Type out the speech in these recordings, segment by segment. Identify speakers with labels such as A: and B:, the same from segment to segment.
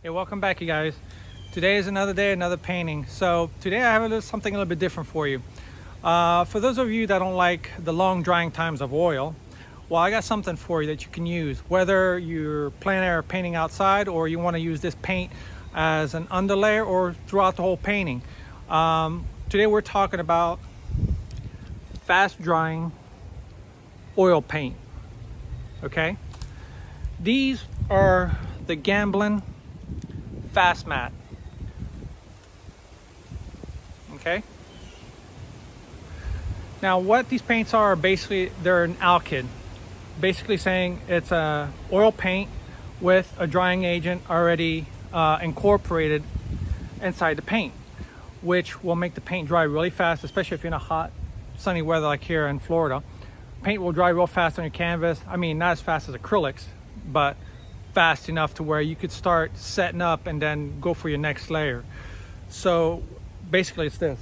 A: Hey, welcome back, you guys. Today is another day, another painting. So today I have something a little bit different for you. For those of you that don't like the long drying times of oil, well, I got something for you that you can use. Whether you're planning or painting outside, or you want to use this paint as an underlayer or throughout the whole painting. Today we're talking about fast drying oil paint. Okay, these are the Gamblin Fast Matte. Okay. Now, what these paints are basically, they're an alkyd, basically saying it's a oil paint with a drying agent already incorporated inside the paint, which will make the paint dry really fast, especially if you're in a hot, sunny weather like here in Florida. Paint will dry real fast on your canvas. I mean, not as fast as acrylics, but fast enough to where you could start setting up and then go for your next layer. So basically it's this.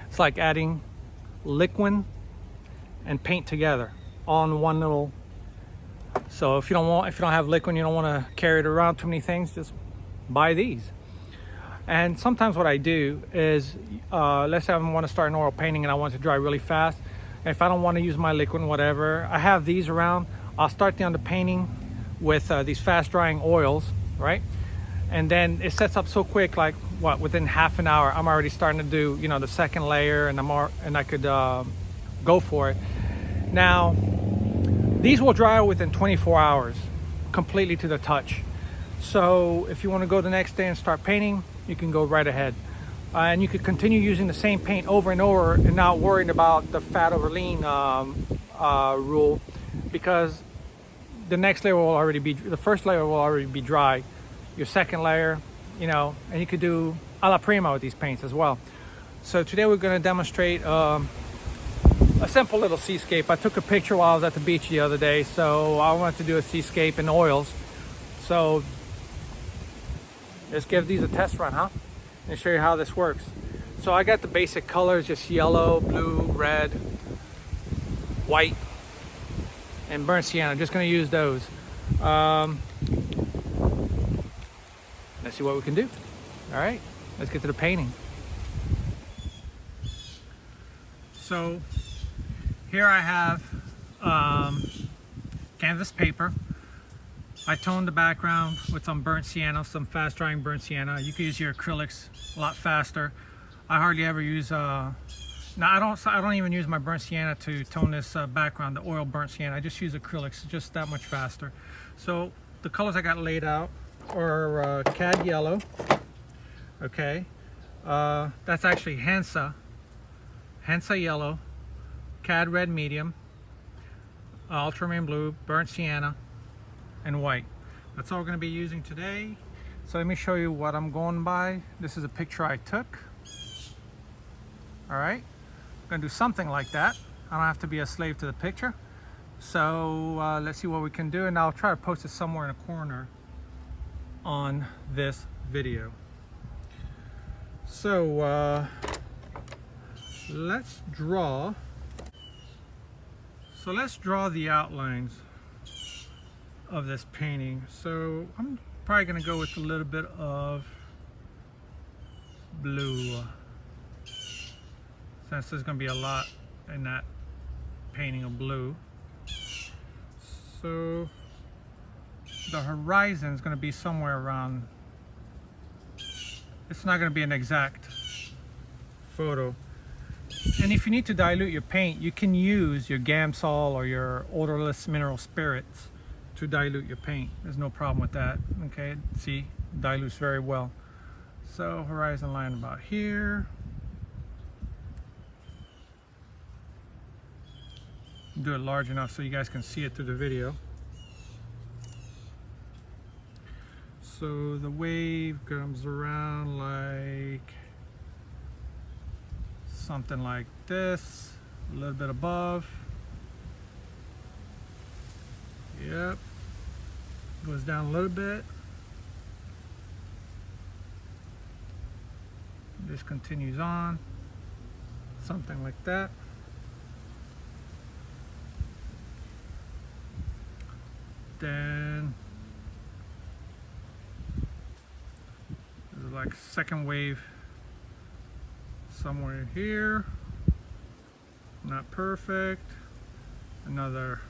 A: It's like adding liquid and paint together all in one little. So if you don't have liquid, you don't want to carry it around too many things, just buy these. And sometimes what I do is, let's say I want to start an oil painting and I want it to dry really fast. And if I don't want to use my liquid, whatever, I have these around. I'll start the painting with these fast drying oils, right? And then it sets up so quick, like within half an hour, I'm already starting to do, the second layer, and I could go for it. Now, these will dry within 24 hours, completely to the touch. So if you want to go the next day and start painting, you can go right ahead. And you could continue using the same paint over and over and not worrying about the fat over lean rule, because the next layer will already be, the first layer will already be dry. Your second layer, and you could do alla prima with these paints as well. So today we're going to demonstrate a simple little seascape. I took a picture while I was at the beach the other day, so I wanted to do a seascape in oils. So let's give these a test run, huh? And show you how this works. So I got the basic colors, just yellow, blue, red, white, and burnt sienna. I'm just going to use those. Let's see what we can do. All right, let's get to the painting. So here I have canvas paper. I toned the background with some burnt sienna, some fast drying burnt sienna. You can use your acrylics a lot faster. I hardly ever use I don't even use my burnt sienna to tone this background, the oil burnt sienna. I just use acrylics, just that much faster. So the colors I got laid out are cad yellow. Okay, that's actually Hansa yellow, cad red medium, ultramarine blue, burnt sienna, and white. That's all we're going to be using today. So let me show you what I'm going by. This is a picture I took. All right, I'm going to do something like that. I don't have to be a slave to the picture. So let's see what we can do, and I'll try to post it somewhere in a corner on this video. So let's draw the outlines of this painting. So I'm probably going to go with a little bit of blue, since there's going to be a lot in that painting of blue. So the horizon is going to be somewhere around, it's not going to be an exact photo. And if you need to dilute your paint, you can use your Gamsol or your odorless mineral spirits to dilute your paint. There's no problem with that. Okay, see, dilutes very well. So horizon line about here. Do it large enough so you guys can see it through the video. So the wave comes around like something like this, a little bit above. Yep, goes down a little bit. This continues on, something like that. Then like second wave somewhere here. Not perfect. Another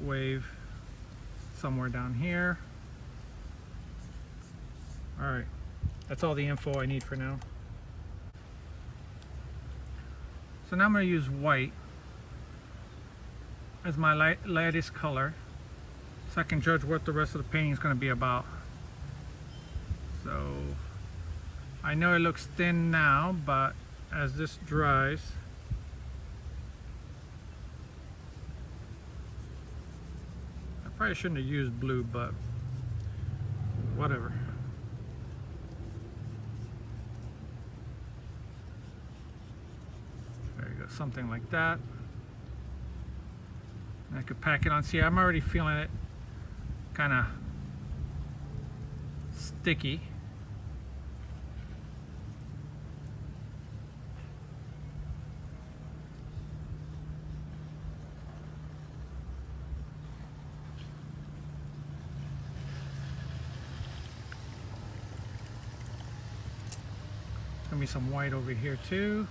A: wave somewhere down here. All right, that's all the info I need for now. So now I'm going to use white as my lightest color, so I can judge what the rest of the painting is going to be about. So I know it looks thin now, but as this dries, I probably shouldn't have used blue, but whatever. There you go, something like that. And I could pack it on. See, I'm already feeling it kind of sticky. Gonna be some white over here too.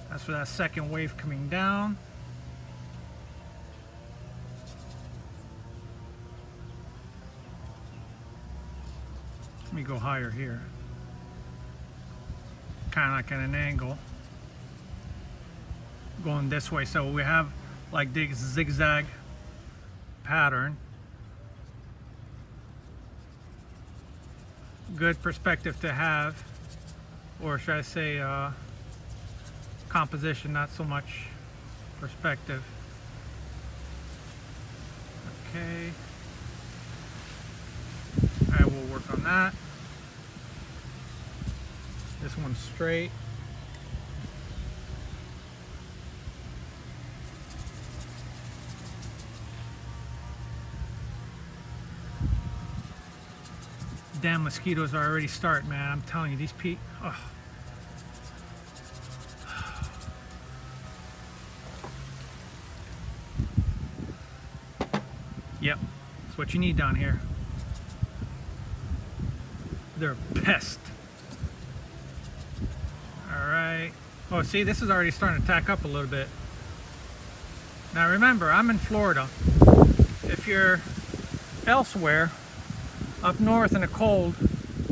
A: That's for that second wave coming down. Let me go higher here. Kind of like at an angle. Going this way. So we have like this zigzag pattern. Good perspective to have. Or should I say composition, not so much perspective. Okay. I will work on that. This one's straight. Damn mosquitoes are already starting, man. I'm telling you, these oh. Yep, that's what you need down here. They're a pest. Alright. Oh, see, this is already starting to tack up a little bit. Now remember, I'm in Florida. If you're elsewhere, up north in the cold,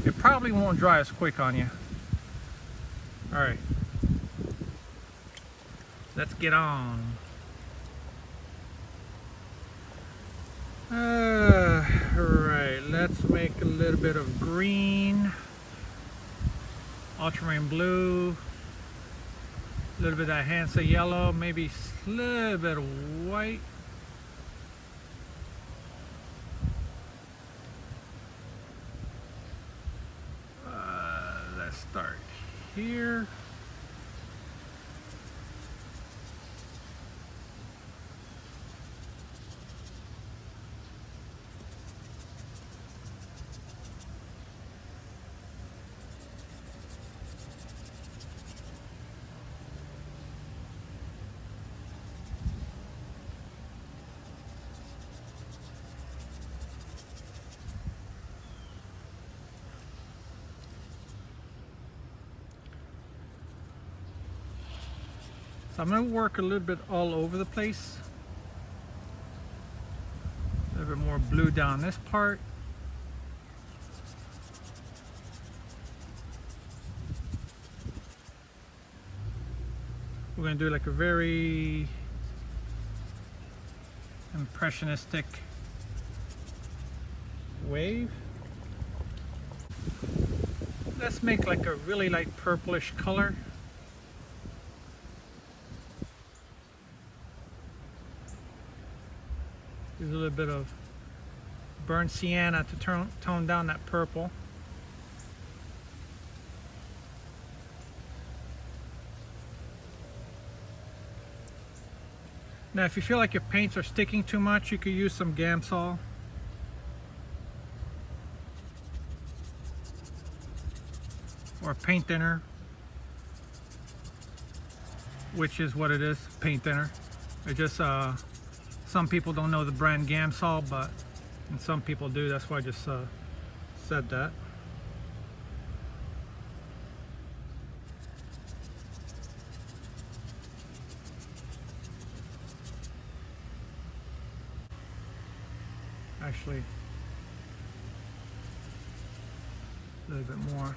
A: it probably won't dry as quick on you. Alright. Let's get on. Right, let's make a little bit of green, ultramarine blue, a little bit of that Hansa yellow, maybe a little bit of white. Let's start here. So I'm going to work a little bit all over the place. A little bit more blue down this part. We're going to do like a very impressionistic wave. Let's make like a really light purplish color. Use a little bit of burnt sienna to tone down that purple. Now if you feel like your paints are sticking too much, you could use some Gamsol. Or paint thinner, which is what it is, paint thinner. It just, some people don't know the brand Gamsol, and some people do. That's why I just said that. Actually, a little bit more.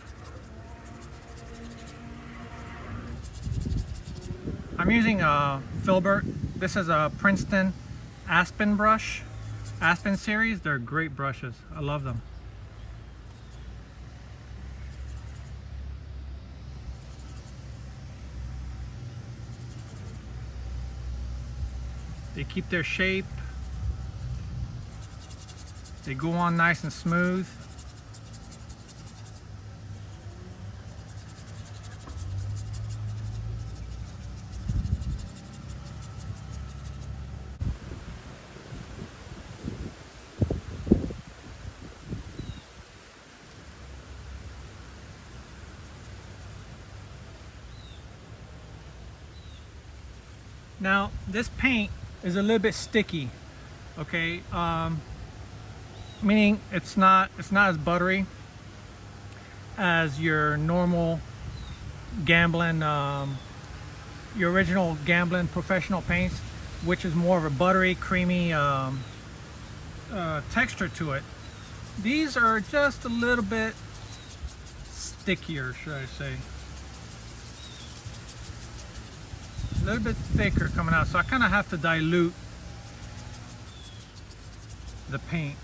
A: I'm using a Filbert. This is a Princeton Aspen brush. Aspen series, they're great brushes. I love them. They keep their shape. They go on nice and smooth. Now this paint is a little bit sticky, okay? Meaning it's not as buttery as your normal Gamblin, your original Gamblin professional paints, which is more of a buttery, creamy texture to it. These are just a little bit stickier, should I say. A little bit thicker coming out, so I kind of have to dilute the paint.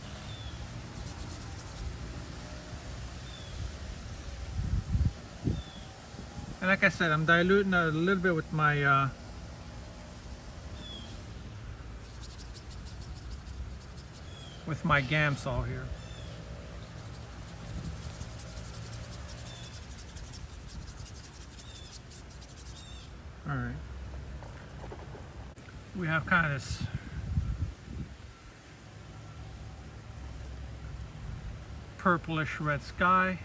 A: And like I said, I'm diluting a little bit with my Gamsol here. All right. We have kind of this purplish red sky.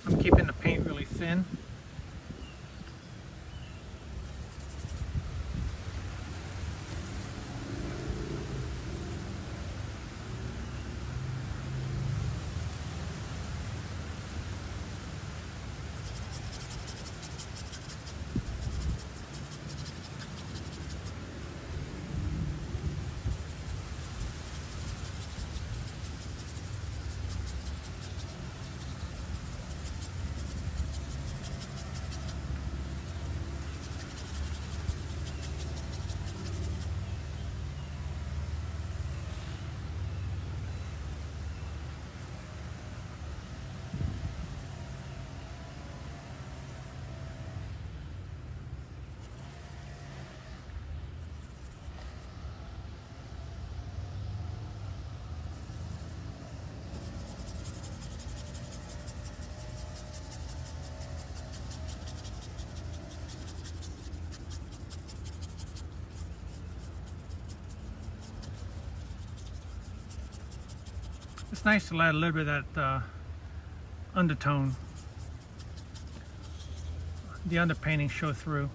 A: I'm keeping the paint really thin. It's nice to let a little bit of that undertone, the underpainting show through.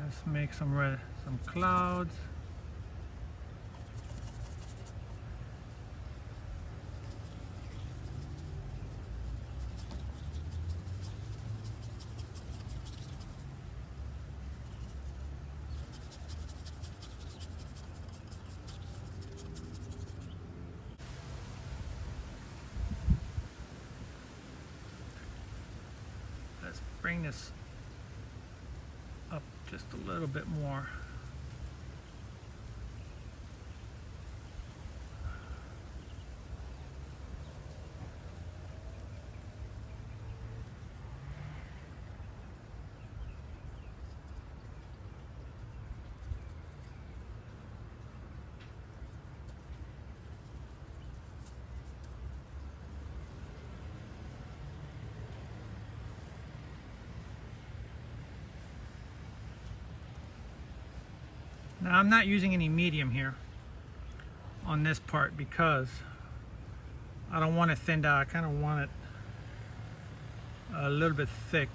A: Let's make some clouds. bring this up just a little bit more. Now I'm not using any medium here on this part because I don't want it thinned out. I kind of want it a little bit thick.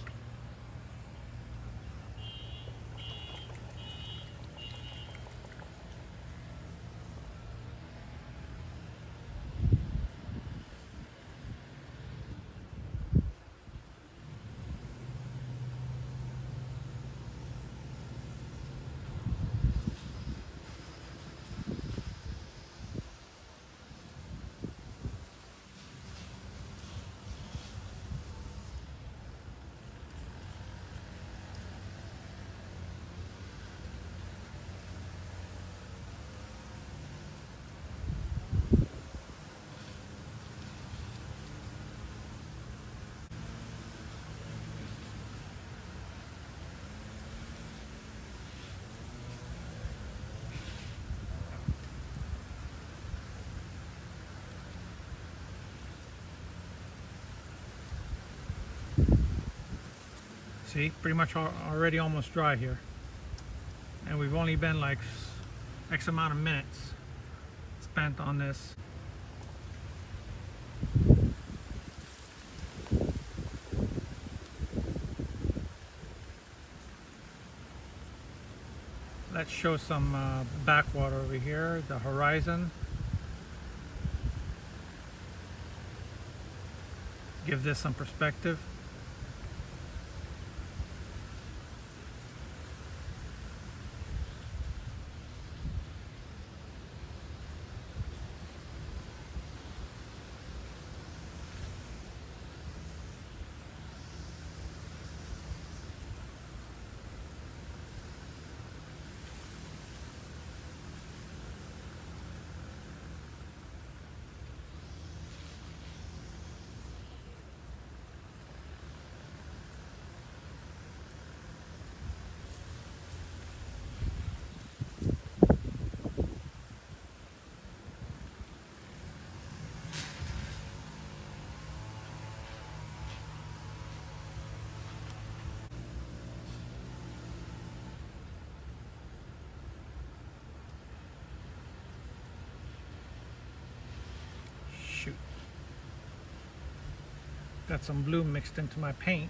A: See, pretty much already almost dry here. And we've only been like X amount of minutes spent on this. Let's show some backwater over here, the horizon. Give this some perspective. Shoot. Got some blue mixed into my paint.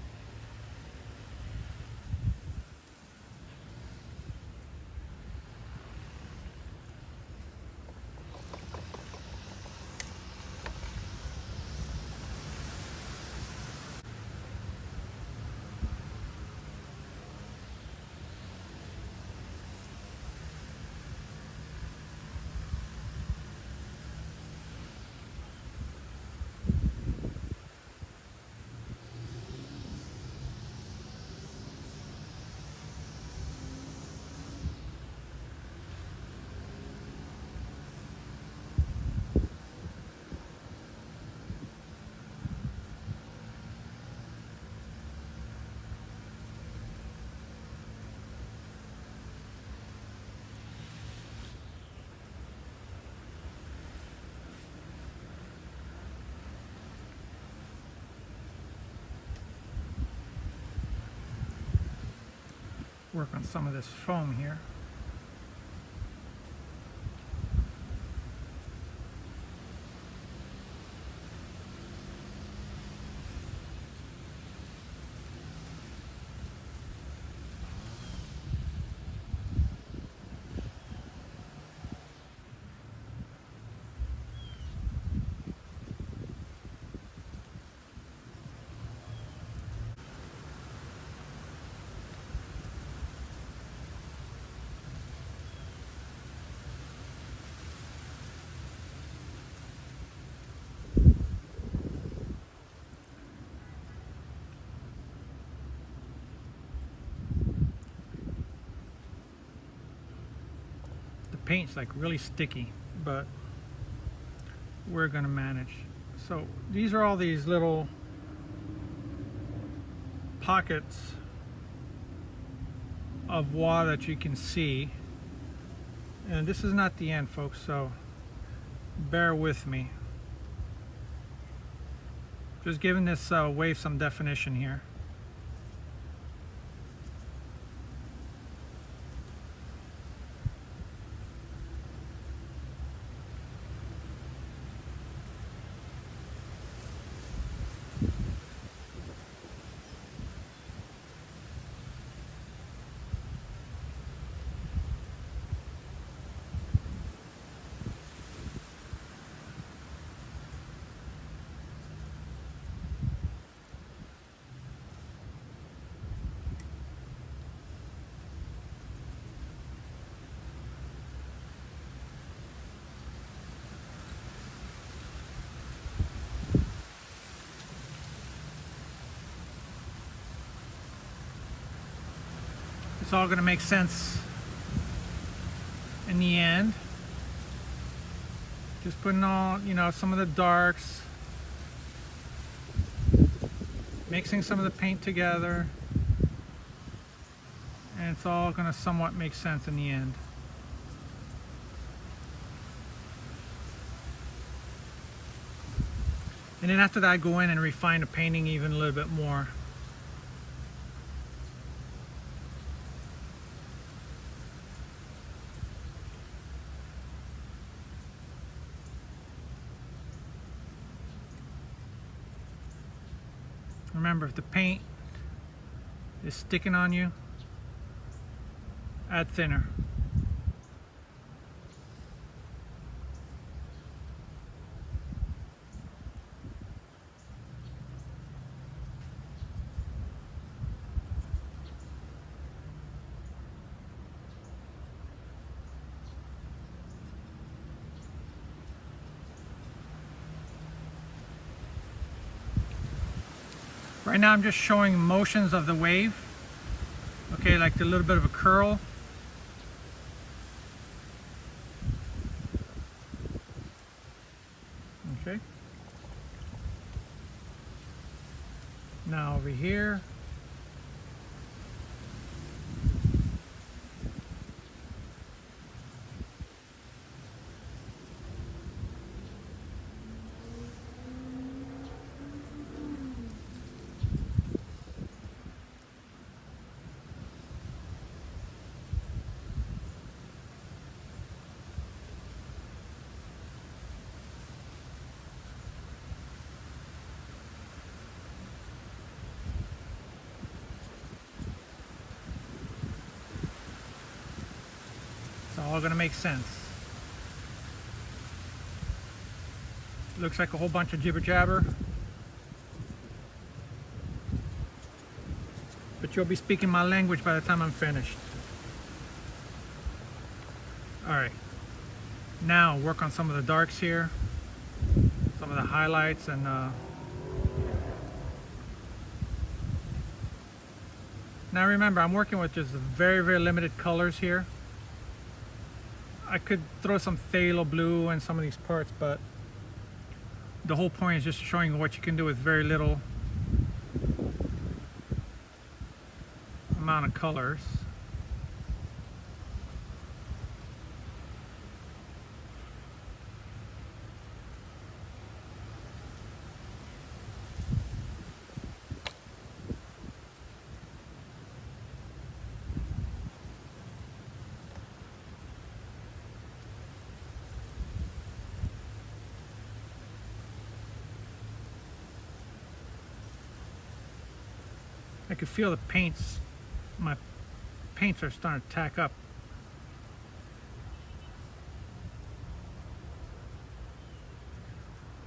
A: Work on some of this foam here. paint's like really sticky, but we're gonna manage. So these are all these little pockets of water that you can see, and this is not the end, folks, so bear with me. Just giving this wave some definition here. It's all going to make sense in the end. Just putting all, you know, some of the darks, mixing some of the paint together, and it's all going to somewhat make sense in the end. And then after that, I go in and refine the painting even a little bit more. Remember, if the paint is sticking on you, add thinner. Right now I'm just showing motions of the wave. Okay, like a little bit of a curl. Okay. Now over here. It's all going to make sense. Looks like a whole bunch of jibber jabber, but you'll be speaking my language by the time I'm finished. Alright, now work on some of the darks here, some of the highlights, and now remember, I'm working with just very, very limited colors here. I could throw some phthalo blue in some of these parts, but the whole point is just showing you what you can do with very little amount of colors. I could feel the paints, my paints are starting to tack up.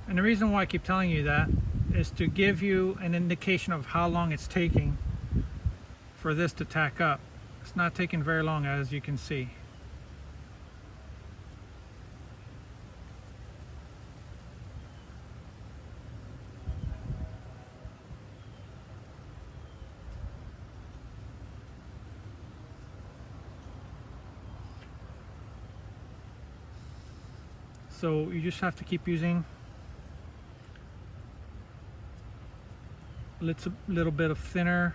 A: And the reason why I keep telling you that is to give you an indication of how long it's taking for this to tack up. It's not taking very long, as you can see. So you just have to keep using a little bit of thinner.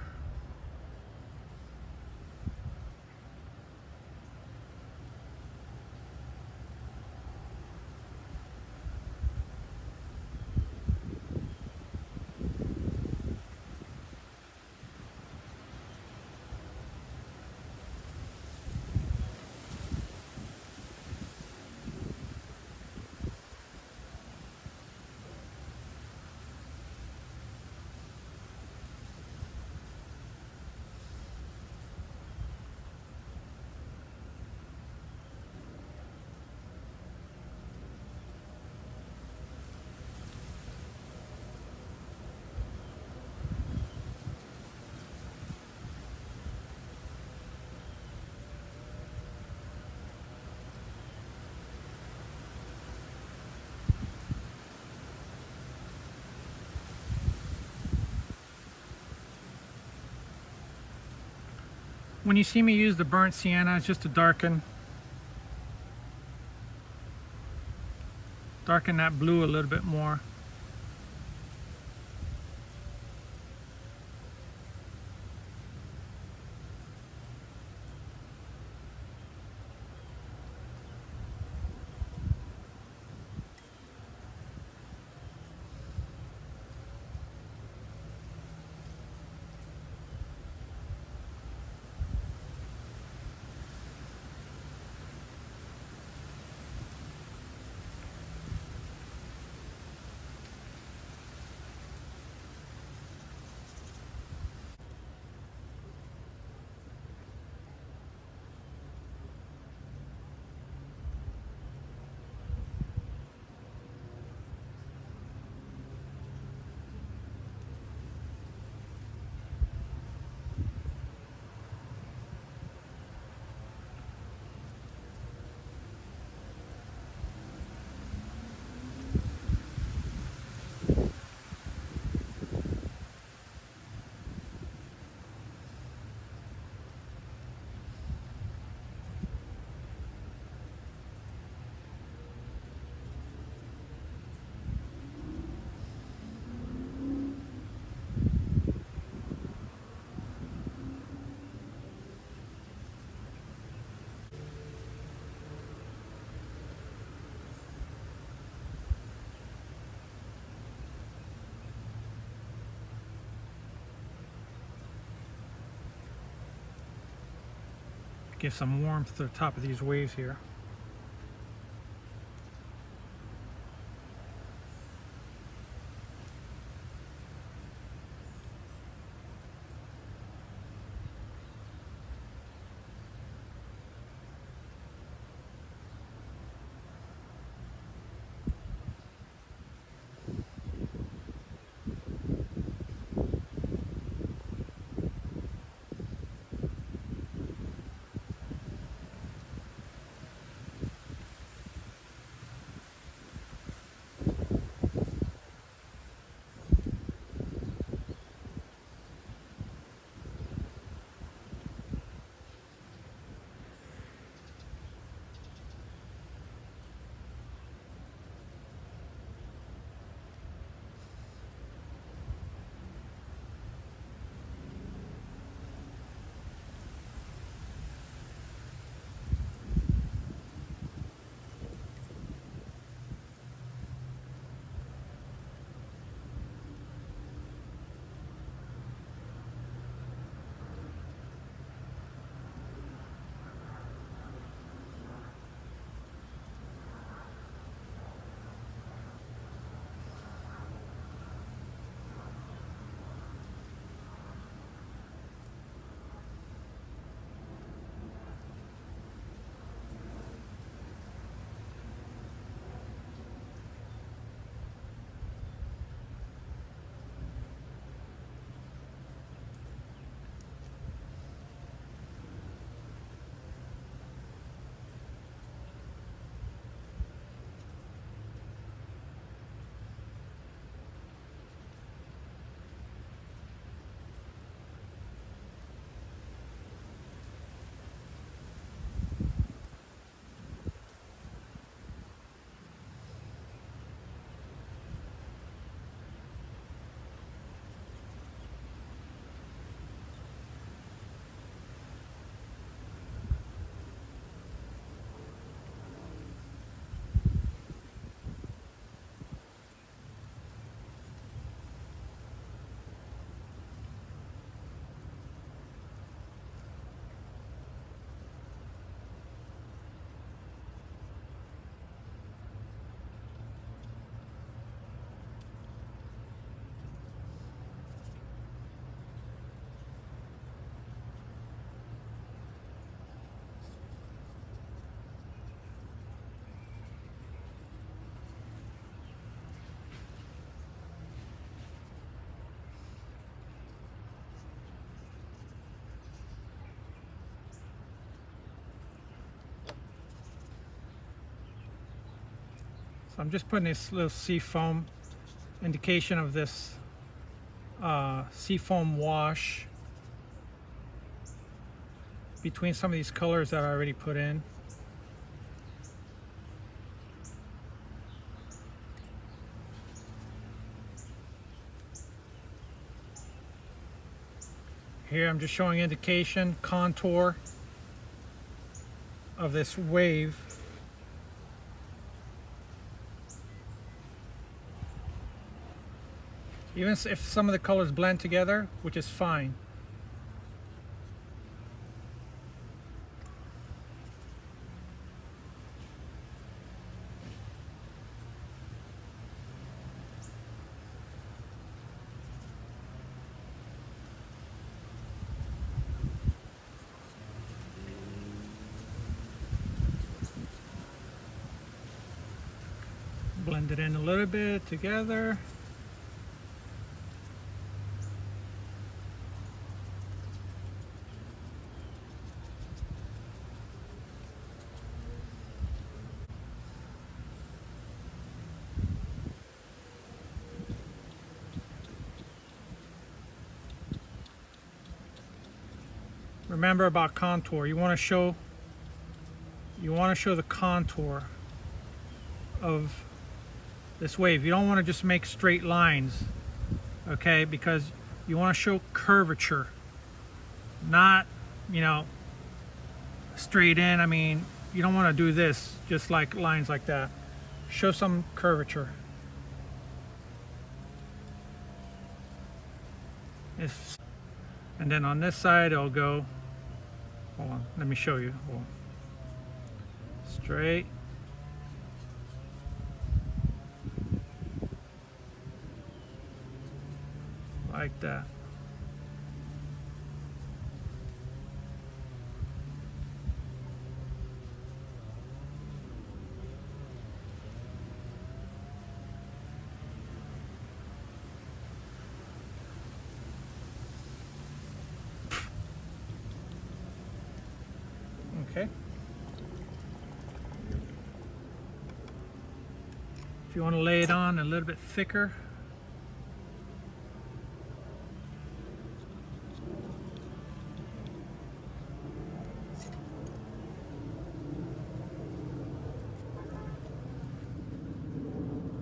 A: When you see me use the burnt sienna, it's just to darken that blue a little bit more. Give some warmth to the top of these waves here. So I'm just putting this little sea foam indication of this sea foam wash between some of these colors that I already put in. Here I'm just showing indication, contour of this wave. Even if some of the colors blend together, which is fine. Blend it in a little bit together. Remember about contour. You want to show the contour of this wave. You don't want to just make straight lines, okay? Because you want to show curvature, not, you know, straight in. I mean, you don't want to do this just like lines like that. Show some curvature. And then on this side it'll go, hold on, let me show you. Hold on. Straight. Like that. Okay. If you want to lay it on a little bit thicker,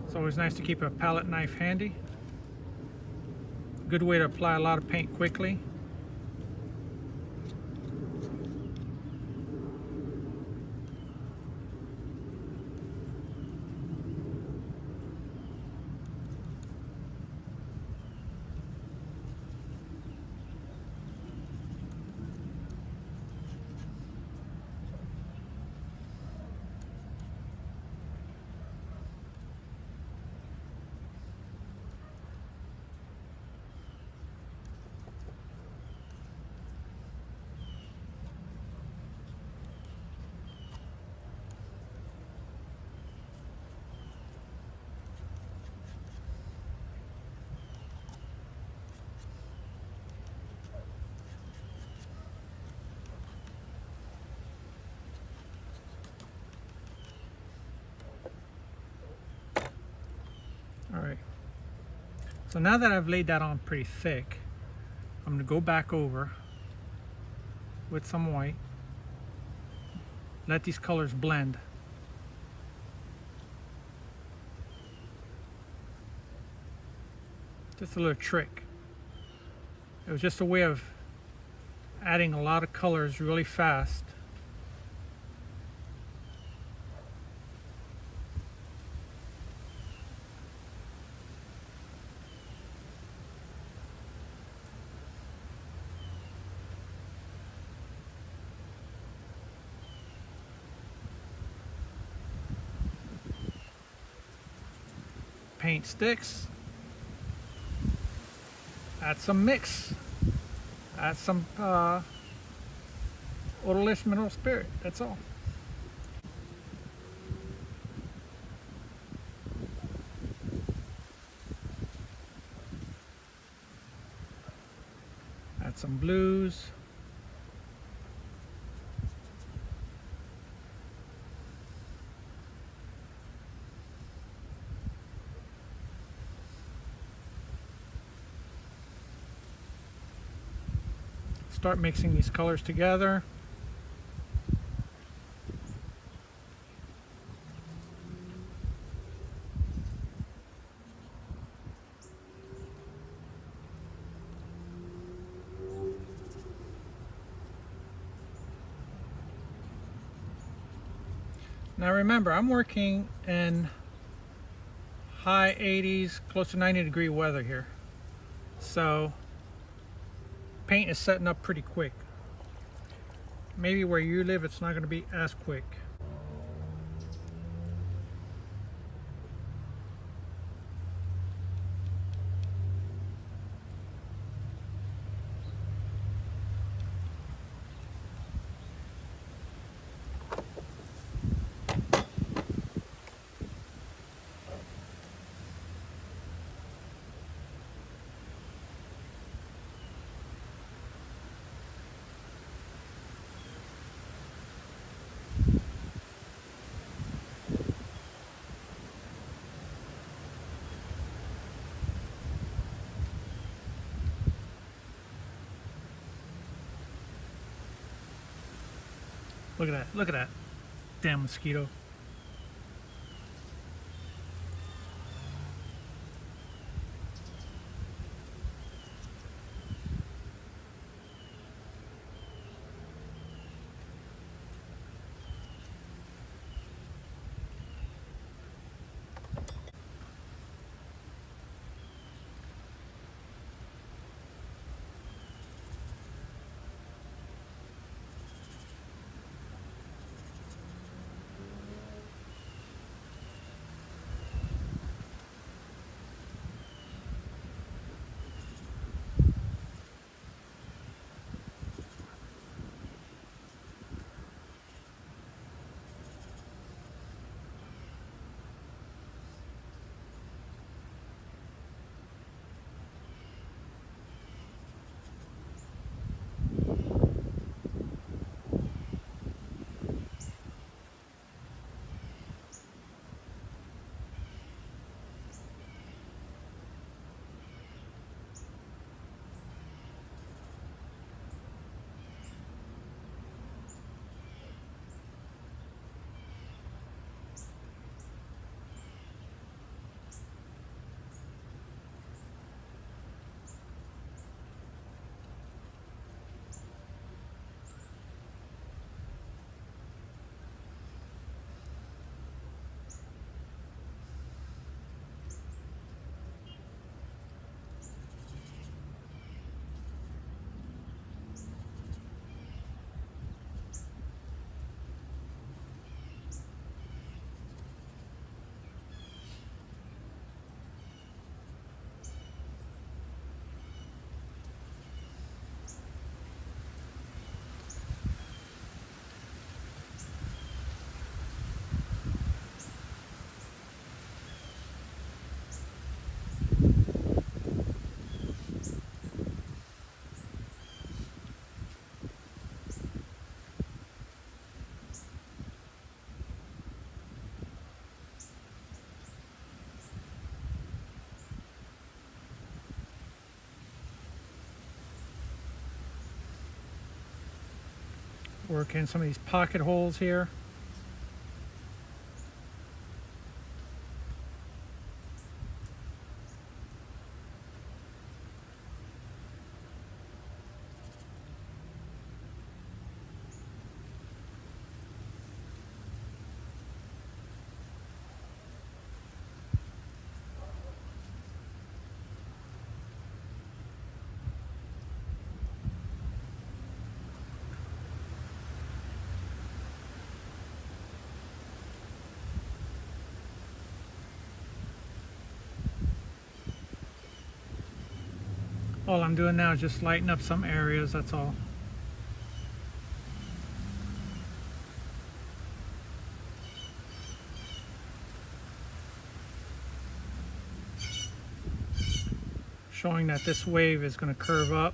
A: it's always nice to keep a palette knife handy. Good way to apply a lot of paint quickly. Alright, so now that I've laid that on pretty thick, I'm going to go back over with some white, let these colors blend. Just a little trick. It was just a way of adding a lot of colors really fast. Paint sticks. Add some mix. Add some odorless mineral spirit. That's all. Add some blues. Start mixing these colors together. Now remember, I'm working in high 80s, close to 90-degree weather here. So paint is setting up pretty quick. Maybe where you live, it's not going to be as quick. Look at that. Look at that. Damn mosquito. Work in some of these pocket holes here. All I'm doing now is just lighten up some areas, that's all. Showing that this wave is going to curve up.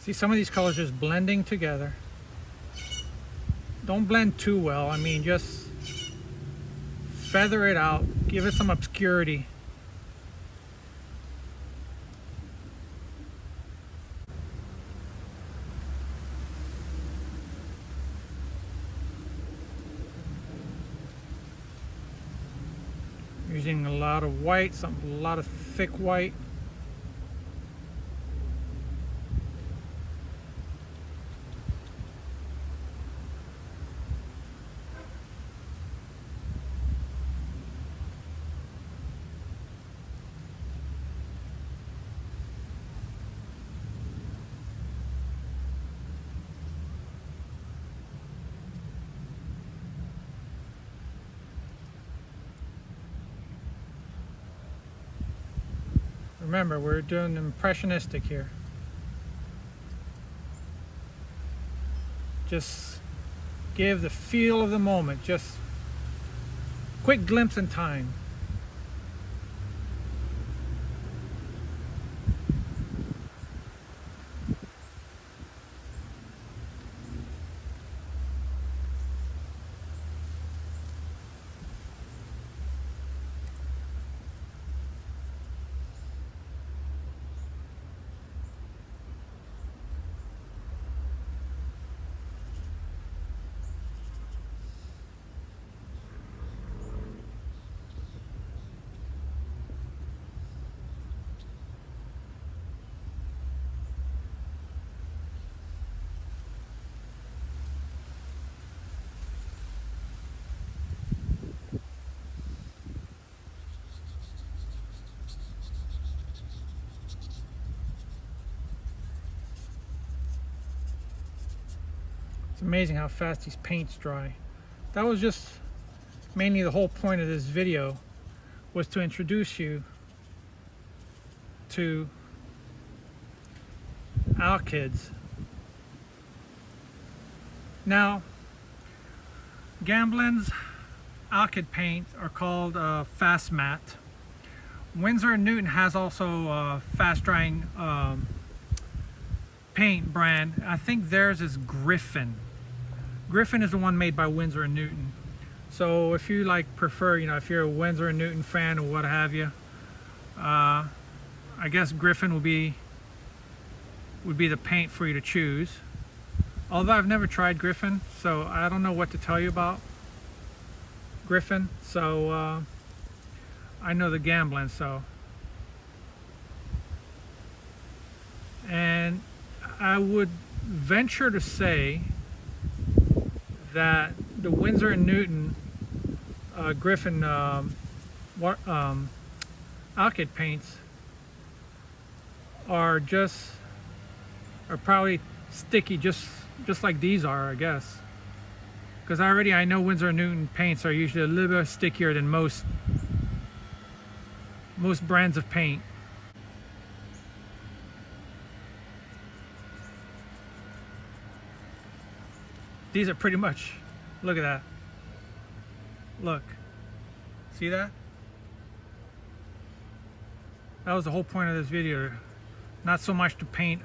A: See, some of these colors just blending together. Don't blend too well. I mean, just feather it out, give it some obscurity. Using a lot of white, a lot of thick white. Remember, we're doing impressionistic here. Just give the feel of the moment, just quick glimpse in time. It's amazing how fast these paints dry. That was just mainly the whole point of this video, was to introduce you to alkyds. Now, Gamblin's alkyd paints are called fast matte. Winsor & Newton has also a fast drying paint brand. I think theirs is Griffin. Griffin is the one made by Winsor & Newton. So if you like prefer, you know, if you're a Winsor & Newton fan or what have you, I guess Griffin would be the paint for you to choose. Although I've never tried Griffin, so I don't know what to tell you about Griffin. So I know the Gamblin, so. And I would venture to say that the Winsor & Newton Griffin alkyd paints are probably sticky, just like these are, I guess. Because I know Winsor & Newton paints are usually a little bit stickier than most brands of paint. These are pretty much, look at that. Look, see that? That was the whole point of this video. Not so much to paint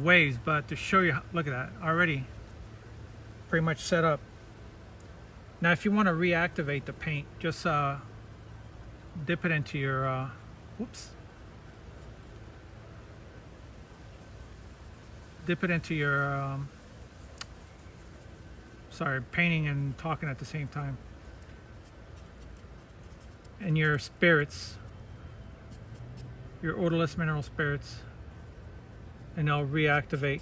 A: waves, but to show you, look at that, already pretty much set up. Now if you want to reactivate the paint, just dip it into your, dip it into your, sorry, painting and talking at the same time. And your spirits, your odorless mineral spirits, and they'll reactivate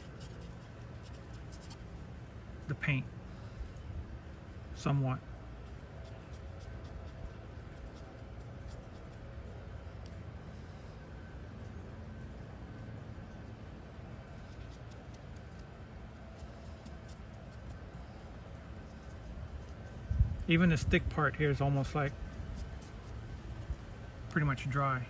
A: the paint somewhat. Even the stick part here is almost like pretty much dry.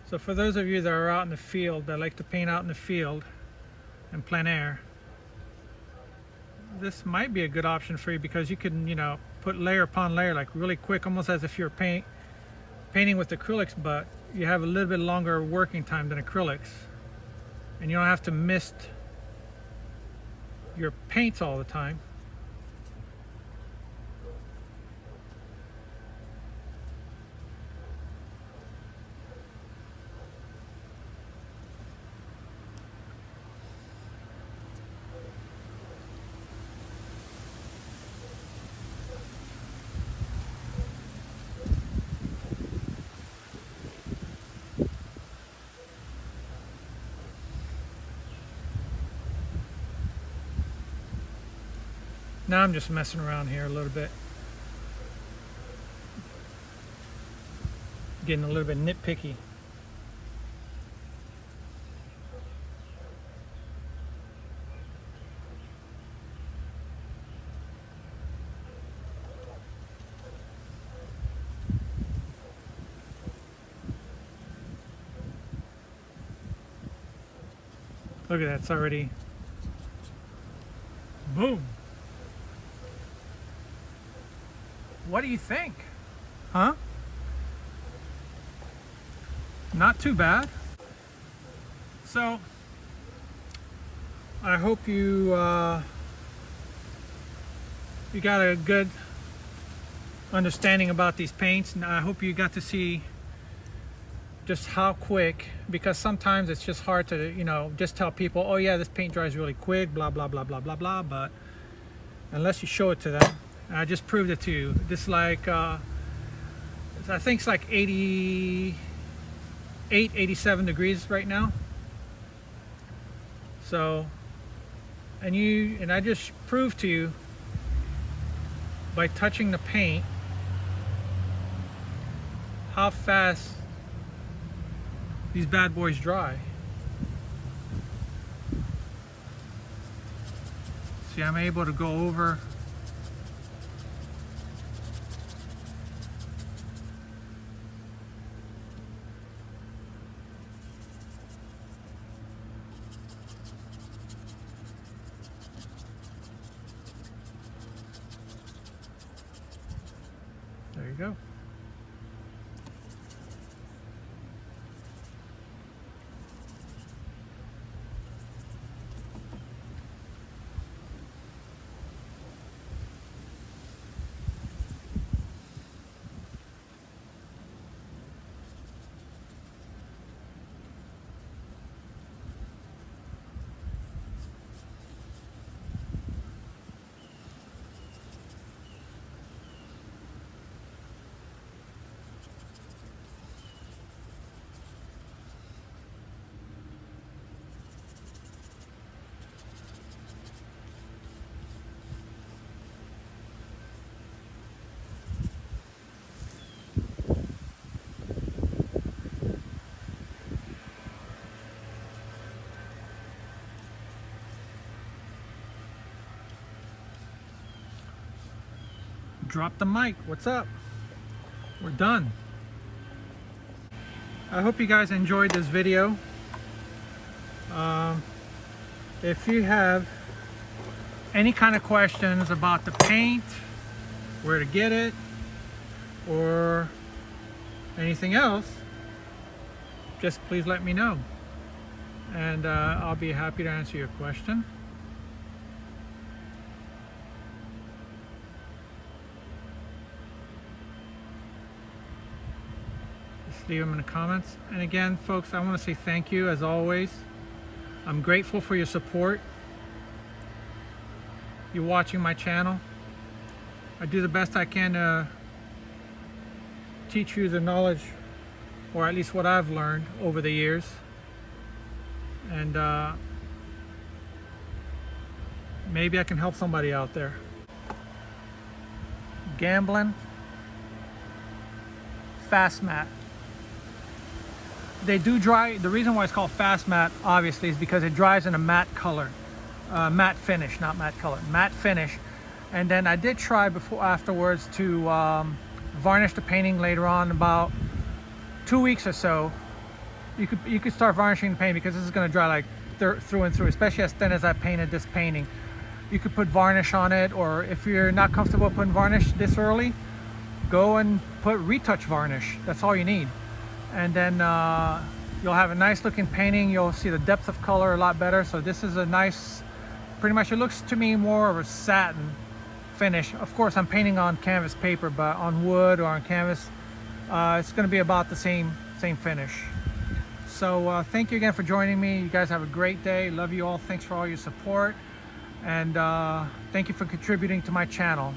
A: So for those of you that are out in the field, that like to paint out in the field in plein air, this might be a good option for you, because you can, you know, put layer upon layer like really quick, almost as if you're painting with acrylics, but you have a little bit longer working time than acrylics, and you don't have to mist your paints all the time. Now I'm just messing around here a little bit, getting a little bit nitpicky. Look at that, it's already, boom. What do you think? Huh? Not too bad. So, I hope you you got a good understanding about these paints, and I hope you got to see just how quick, because sometimes it's just hard to, you know, just tell people, oh yeah, this paint dries really quick, blah blah blah blah blah blah, but unless you show it to them. I just proved it to you. This, like I think it's like 88, 87 degrees right now. So, and I just proved to you by touching the paint how fast these bad boys dry. See, I'm able to go over there you go. Drop the mic. What's up? We're done. I hope you guys enjoyed this video. If you have any kind of questions about the paint, where to get it, or anything else, just please let me know, and I'll be happy to answer your question. Leave them in the comments. And again, folks, I want to say thank you as always. I'm grateful for your support. You're watching my channel. I do the best I can to teach you the knowledge, or at least what I've learned over the years. And maybe I can help somebody out there. Gambling Fast Matte. They do dry. The reason why it's called Fast Matte, obviously, is because it dries in a matte color, matte finish, not matte color, matte finish. And then I did try afterwards to varnish the painting later on, about 2 weeks or so. You could start varnishing the paint, because this is going to dry like through and through, especially as thin as I painted this painting. you could put varnish on it, or if you're not comfortable putting varnish this early, go and put retouch varnish. That's all you need. And then you'll have a nice looking painting. You'll see the depth of color a lot better. So this is a nice, pretty much it looks to me more of a satin finish. Of course I'm painting on canvas paper, but on wood or on canvas it's going to be about the same finish. So thank you again for joining me. You guys have a great day. Love you all. Thanks for all your support, and thank you for contributing to my channel.